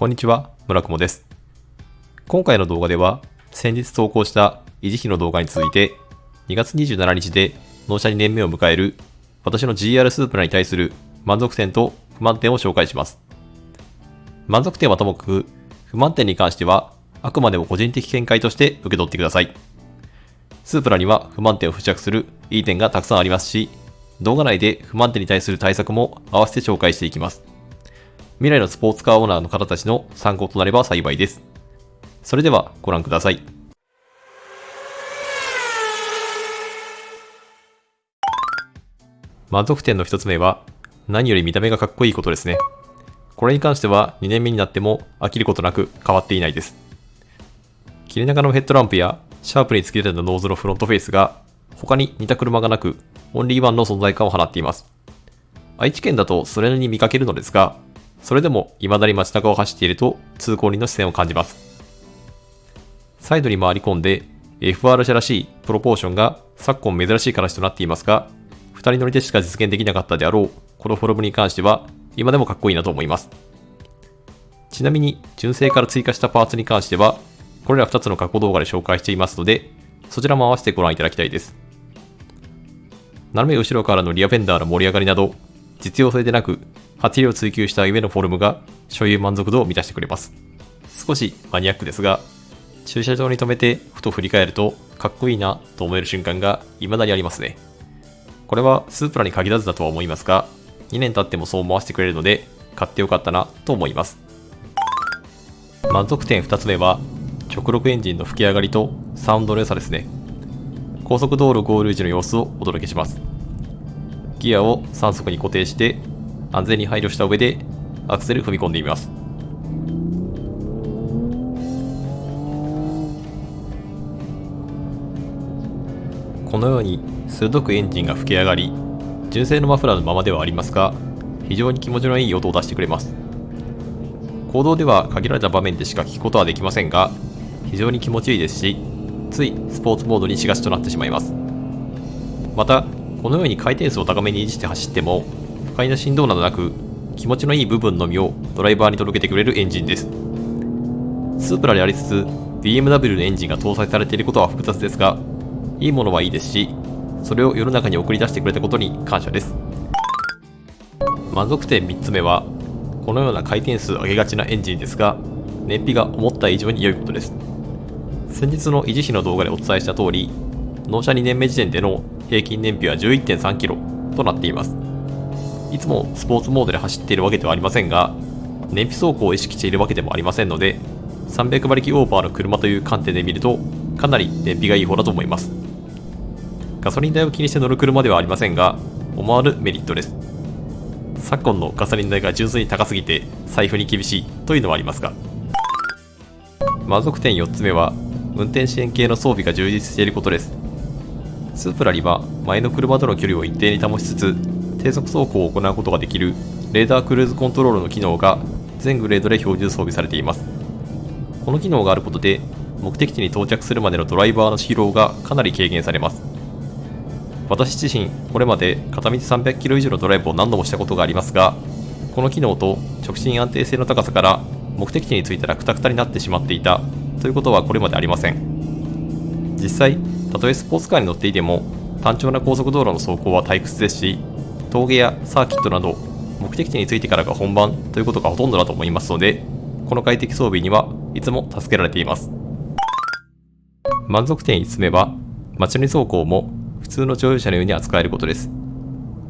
こんにちは、村雲です。今回の動画では、先日投稿した維持費の動画に続いて、2月27日で納車2年目を迎える私の GR スープラに対する満足点と不満点を紹介します。満足点はともかく、不満点に関しては、あくまでも個人的見解として受け取ってください。スープラには不満点を払拭するいい点がたくさんありますし、動画内で不満点に対する対策も合わせて紹介していきます。未来のスポーツカーオーナーの方たちの参考となれば幸いです。それではご覧ください。満足点の一つ目は、何より見た目がかっこいいことですね。これに関しては2年目になっても飽きることなく変わっていないです。切れ長のヘッドランプやシャープに付けられたノーズのフロントフェイスが他に似た車がなくオンリーワンの存在感を放っています。愛知県だとそれなりに見かけるのですが、それでも未だに街中を走っていると通行人の視線を感じます。サイドに回り込んで FR 車らしいプロポーションが昨今珍しい形となっていますが、2人乗りでしか実現できなかったであろうこのフォルムに関しては今でもかっこいいなと思います。ちなみに純正から追加したパーツに関してはこれら2つの過去動画で紹介していますので、そちらも合わせてご覧いただきたいです。斜め後ろからのリアフェンダーの盛り上がりなど、実用性でなくハチリを追求した上のフォルムが所有満足度を満たしてくれます。少しマニアックですが、駐車場に停めてふと振り返るとかっこいいなと思える瞬間が未だにありますね。これはスープラに限らずだとは思いますが、2年経ってもそう思わせてくれるので買ってよかったなと思います。満足点2つ目は直録エンジンの吹き上がりとサウンドの良さですね。高速道路ゴール時の様子をお届けします。ギアを3速に固定して安全に配慮した上でアクセル踏み込んでみます。このように鋭くエンジンが吹き上がり、純正のマフラーのままではありますが、非常に気持ちのいい音を出してくれます。公道では限られた場面でしか聞くことはできませんが、非常に気持ちいいですし、ついスポーツモードにしがちとなってしまいます。また、このように回転数を高めに維持して走っても、不快な振動などなく、気持ちのいい部分のみをドライバーに届けてくれるエンジンです。スープラでありつつ、BMW のエンジンが搭載されていることは複雑ですが、いいものはいいですし、それを世の中に送り出してくれたことに感謝です。満足点3つ目は、このような回転数上げがちなエンジンですが、燃費が思った以上に良いことです。先日の維持費の動画でお伝えした通り、納車2年目時点での平均燃費は 11.3 キロとなっています。いつもスポーツモードで走っているわけではありませんが、燃費走行を意識しているわけでもありませんので、300馬力オーバーの車という観点で見ると、かなり燃費がいい方だと思います。ガソリン代を気にして乗る車ではありませんが、思わぬメリットです。昨今のガソリン代が純粋に高すぎて財布に厳しいというのはありますが。満足点4つ目は、運転支援系の装備が充実していることです。スープラには前の車との距離を一定に保ちつつ、低速走行を行うことができるレーダークルーズコントロールの機能が全グレードで標準装備されています。この機能があることで、目的地に到着するまでのドライバーの疲労がかなり軽減されます。私自身、これまで片道300キロ以上のドライブを何度もしたことがありますが、この機能と直進安定性の高さから目的地に着いたらクタクタになってしまっていたということはこれまでありません。実際、たとえスポーツカーに乗っていても単調な高速道路の走行は退屈ですし、峠やサーキットなど目的地に着いてからが本番ということがほとんどだと思いますので、この快適装備にはいつも助けられています。満足点5つ目は、街乗り走行も普通の乗用車のように扱えることです。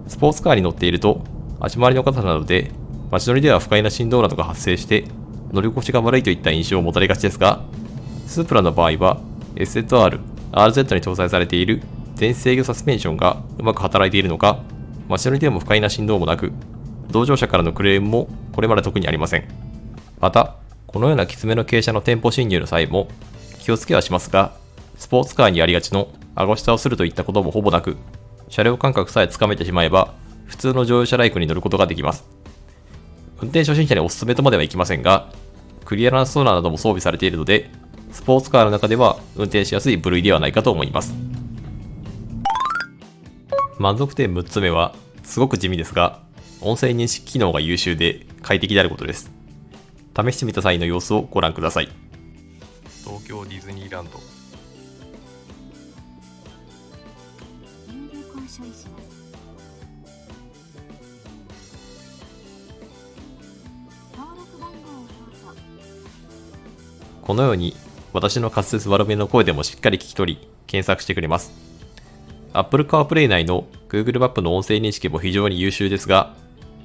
スポーツカーに乗っていると足回りの方などで街乗りでは不快な振動などが発生して乗り心地が悪いといった印象を持たれがちですが、スープラの場合は SZR、RZ に搭載されている全制御サスペンションがうまく働いているのか、街乗りでも不快な振動もなく、同乗者からのクレームもこれまで特にありません。また、このようなきつめの傾斜の店舗侵入の際も気をつけはしますが、スポーツカーにありがちの顎下をするといったこともほぼなく、車両感覚さえつかめてしまえば普通の乗用車ライクに乗ることができます。運転初心者におすすめとまではいきませんが、クリアランスソナーなども装備されているので、スポーツカーの中では運転しやすい部類ではないかと思います。満足点6つ目は、すごく地味ですが、音声認識機能が優秀で快適であることです。試してみた際の様子をご覧ください。東京ディズニーランド。このように私の滑舌悪めの声でもしっかり聞き取り検索してくれます。Apple CarPlay 内の Google マップの音声認識も非常に優秀ですが、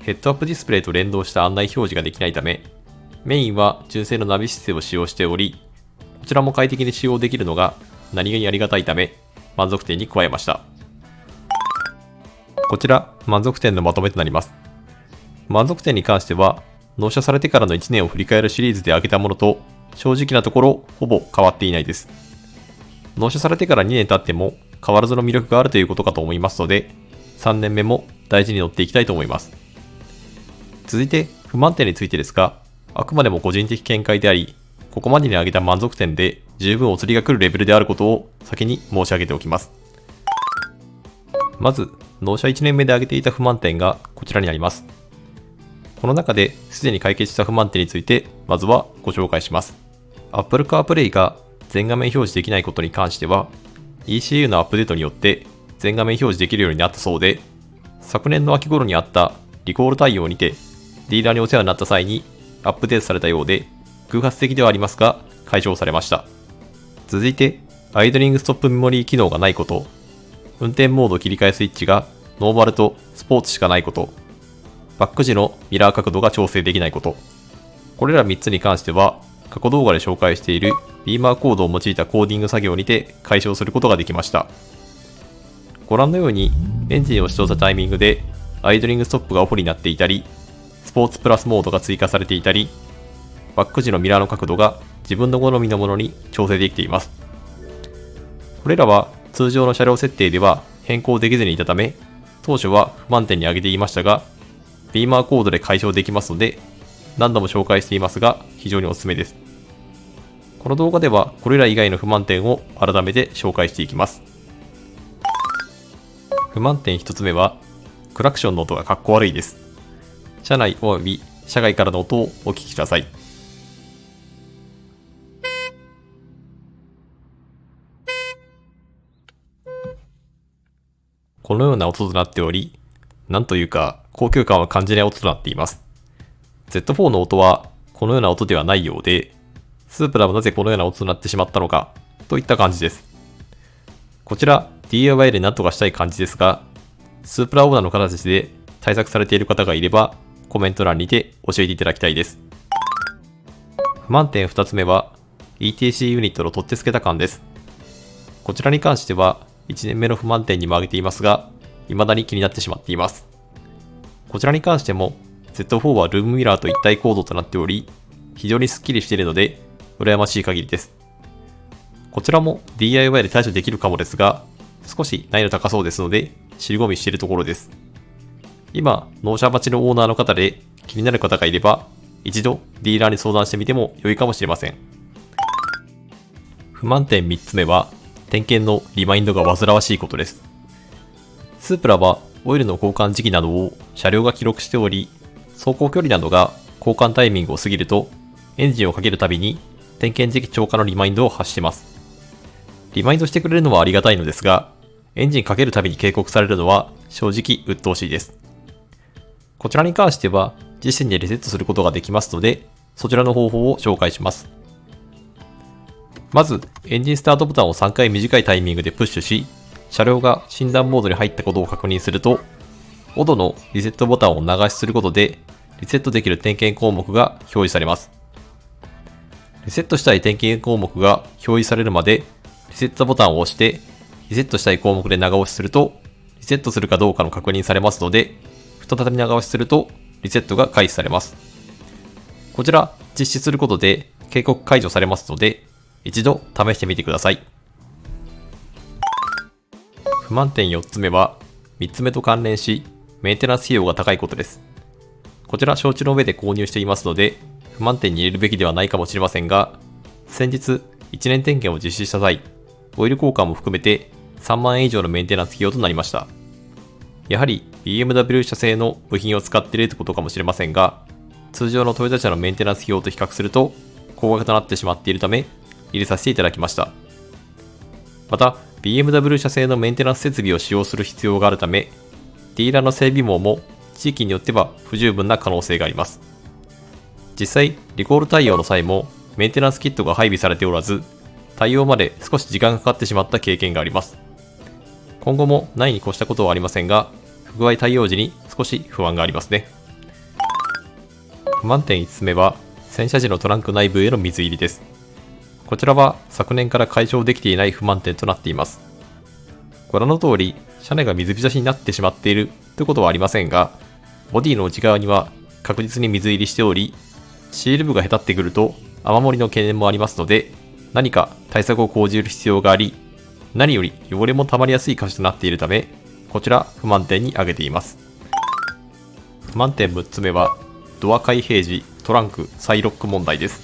ヘッドアップディスプレイと連動した案内表示ができないため、メインは純正のナビシステムを使用しており、こちらも快適に使用できるのが何気にありがたいため、満足点に加えました。こちら、満足点のまとめとなります。満足点に関しては、納車されてからの1年を振り返るシリーズで挙げたものと、正直なところ、ほぼ変わっていないです。納車されてから2年経っても、変わらずの魅力があるということかと思いますので、3年目も大事に乗っていきたいと思います。続いて、不満点についてですが、あくまでも個人的見解であり、ここまでに挙げた満足点で十分お釣りが来るレベルであることを先に申し上げておきます。まず、納車1年目で挙げていた不満点がこちらになります。この中ですでに解決した不満点について、まずはご紹介します。Apple CarPlay が全画面表示できないことに関しては、ECU のアップデートによって全画面表示できるようになったそうで、昨年の秋頃にあったリコール対応にて、ディーラーにお世話になった際にアップデートされたようで、偶発的ではありますが、解消されました。続いて、アイドリングストップメモリー機能がないこと、運転モード切り替えスイッチがノーマルとスポーツしかないこと、バック時のミラー角度が調整できないこと、これら3つに関しては、過去動画で紹介しているビーマーコードを用いたコーディング作業にて解消することができました。ご覧のように、エンジンを始動したタイミングでアイドリングストップがオフになっていたり、スポーツプラスモードが追加されていたり、バック時のミラーの角度が自分の好みのものに調整できています。これらは通常の車両設定では変更できずにいたため、当初は不満点に挙げていましたが、ビーマーコードで解消できますので、何度も紹介していますが、非常におすすめです。この動画ではこれら以外の不満点を改めて紹介していきます。不満点1つ目は、クラクションの音がかっこ悪いです。車内および車外からの音をお聞きください。このような音となっており、なんというか高級感は感じない音となっています。Z4 の音はこのような音ではないようで、スープラはなぜこのような音となってしまったのかといった感じです。こちら DIY で何とかしたい感じですが、スープラオーナーの形で対策されている方がいればコメント欄にて教えていただきたいです。不満点2つ目は ETC ユニットの取って付けた感です。こちらに関しては1年目の不満点にも挙げていますが、未だに気になってしまっています。こちらに関しても Z4 はルームミラーと一体構造となっており、非常にスッキリしているので羨ましい限りです。こちらも DIY で対処できるかもですが、少し難易度高そうですので尻込みしているところです。今、納車待ちのオーナーの方で気になる方がいれば、一度ディーラーに相談してみても良いかもしれません。不満点3つ目は、点検のリマインドが煩わしいことです。スープラはオイルの交換時期などを車両が記録しており、走行距離などが交換タイミングを過ぎると、エンジンをかけるたびに点検時期超過のリマインドを発しています。リマインドしてくれるのはありがたいのですが、エンジンかけるたびに警告されるのは正直鬱陶しいです。こちらに関しては自身でリセットすることができますので、そちらの方法を紹介します。まず、エンジンスタートボタンを3回短いタイミングでプッシュし、車両が診断モードに入ったことを確認すると、オドのリセットボタンを長押しすることで、リセットできる点検項目が表示されます。リセットしたい点検項目が表示されるまで、リセットボタンを押して、リセットしたい項目で長押しすると、リセットするかどうかの確認されますので、再び長押しすると、リセットが開始されます。こちら、実施することで警告解除されますので、一度試してみてください。不満点4つ目は、3つ目と関連し、メンテナンス費用が高いことです。こちら承知の上で購入していますので、不満点に入れるべきではないかもしれませんが、先日、1年点検を実施した際、オイル交換も含めて3万円以上のメンテナンス費用となりました。やはり BMW 社製の部品を使っているということかもしれませんが、通常のトヨタ車のメンテナンス費用と比較すると高額となってしまっているため入れさせていただきました。また BMW 社製のメンテナンス設備を使用する必要があるため、ディーラーの整備網も地域によっては不十分な可能性があります。実際リコール対応の際もメンテナンスキットが配備されておらず、対応まで少し時間がかかってしまった経験があります。今後もないに越したことはありませんが、不具合対応時に少し不安がありますね。不満点5つ目は洗車時のトランク内部への水入りです。こちらは昨年から解消できていない不満点となっています。ご覧の通り車内が水浸しになってしまっているということはありませんが、ボディの内側には確実に水入りしており、シール部がへたってくると雨漏りの懸念もありますので、何か対策を講じる必要があり、何より汚れも溜まりやすい箇所となっているため、こちら不満点に挙げています。不満点6つ目はドア開閉時トランク再ロック問題です。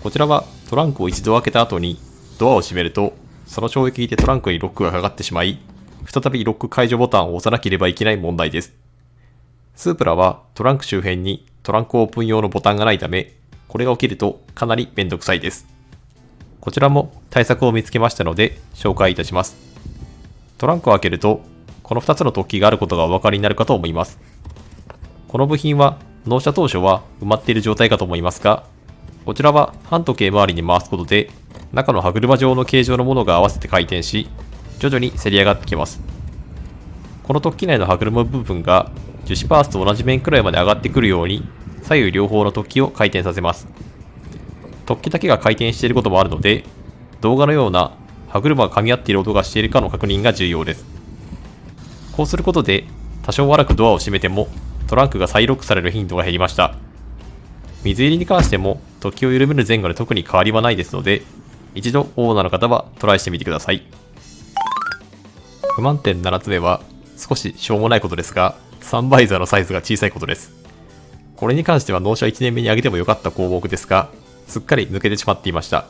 こちらはトランクを一度開けた後にドアを閉めると、その衝撃でトランクにロックがかかってしまい、再びロック解除ボタンを押さなければいけない問題です。スープラはトランク周辺にトランクオープン用のボタンがないため、これが起きるとかなりめんどくさいです。こちらも対策を見つけましたので紹介いたします。トランクを開けるとこの2つの突起があることがお分かりになるかと思います。この部品は納車当初は埋まっている状態かと思いますが、こちらは半時計回りに回すことで中の歯車状の形状のものが合わせて回転し、徐々にせり上がってきます。この突起内の歯車部分が樹脂パーツと同じ面くらいまで上がってくるように左右両方の突起を回転させます。突起だけが回転していることもあるので、動画のような歯車が噛み合っている音がしているかの確認が重要です。こうすることで多少荒くドアを閉めてもトランクが再ロックされる頻度が減りました。水入りに関しても突起を緩める前後で特に変わりはないですので、一度オーナーの方はトライしてみてください。不満点7つ目は少ししょうもないことですが、サンバイザーのサイズが小さいことです。これに関しては納車1年目に上げてもよかった項目ですが、すっかり抜けてしまっていました。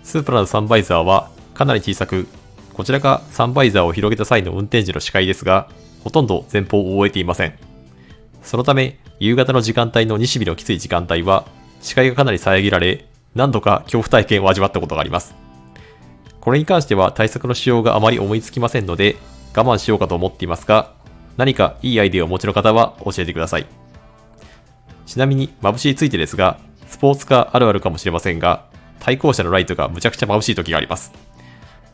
スープラのサンバイザーはかなり小さく、こちらがサンバイザーを広げた際の運転時の視界ですが、ほとんど前方を覆えていません。そのため、夕方の時間帯の西日のきつい時間帯は、視界がかなり遮られ、何度か恐怖体験を味わったことがあります。これに関しては対策の使用があまり思いつきませんので、我慢しようかと思っていますが、何かいいアイデアをお持ちの方は教えてください。ちなみに眩しいついてですが、スポーツカーあるあるかもしれませんが、対向車のライトがむちゃくちゃ眩しい時があります。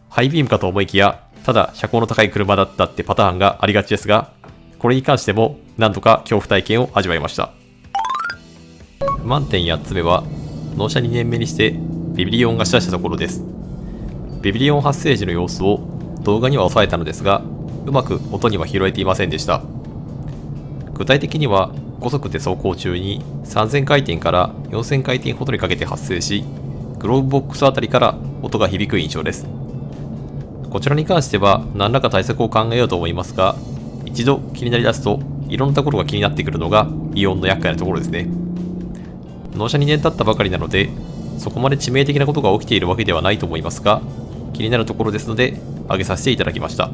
ハイビームかと思いきや、ただ車高の高い車だったってパターンがありがちですが、これに関しても何度か恐怖体験を味わいました。不満点8つ目は、納車2年目にしてビビリ音がしだしたところです。ビビリ音発生時の様子を動画には抑えたのですが、うまく音には拾えていませんでした。具体的には5速で走行中に3000回転から4000回転ほどにかけて発生し、グローブボックスあたりから音が響く印象です。こちらに関しては何らか対策を考えようと思いますが、一度気になりだすといろんなところが気になってくるのがイオンの厄介なところですね。納車2年経ったばかりなので、そこまで致命的なことが起きているわけではないと思いますが、気になるところですので挙げさせていただきました。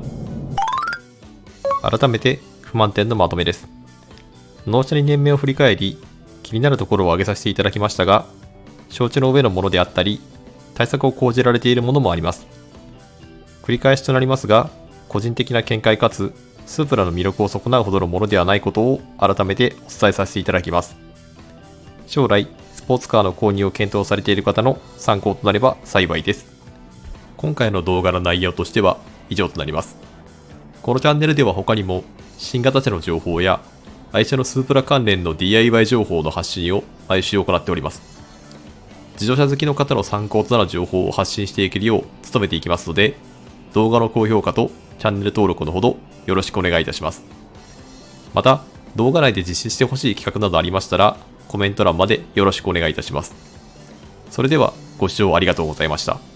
改めて不満点のまとめです。納車2年目を振り返り、気になるところを挙げさせていただきましたが、承知の上のものであったり、対策を講じられているものもあります。繰り返しとなりますが、個人的な見解かつ、スープラの魅力を損なうほどのものではないことを改めてお伝えさせていただきます。将来、スポーツカーの購入を検討されている方の参考となれば幸いです。今回の動画の内容としては以上となります。このチャンネルでは他にも、新型車の情報や、愛車のスープラ関連の DIY 情報の発信を毎週行っております。自動車好きの方の参考となる情報を発信していけるよう努めていきますので、動画の高評価とチャンネル登録のほどよろしくお願いいたします。また、動画内で実施してほしい企画などありましたら、コメント欄までよろしくお願いいたします。それではご視聴ありがとうございました。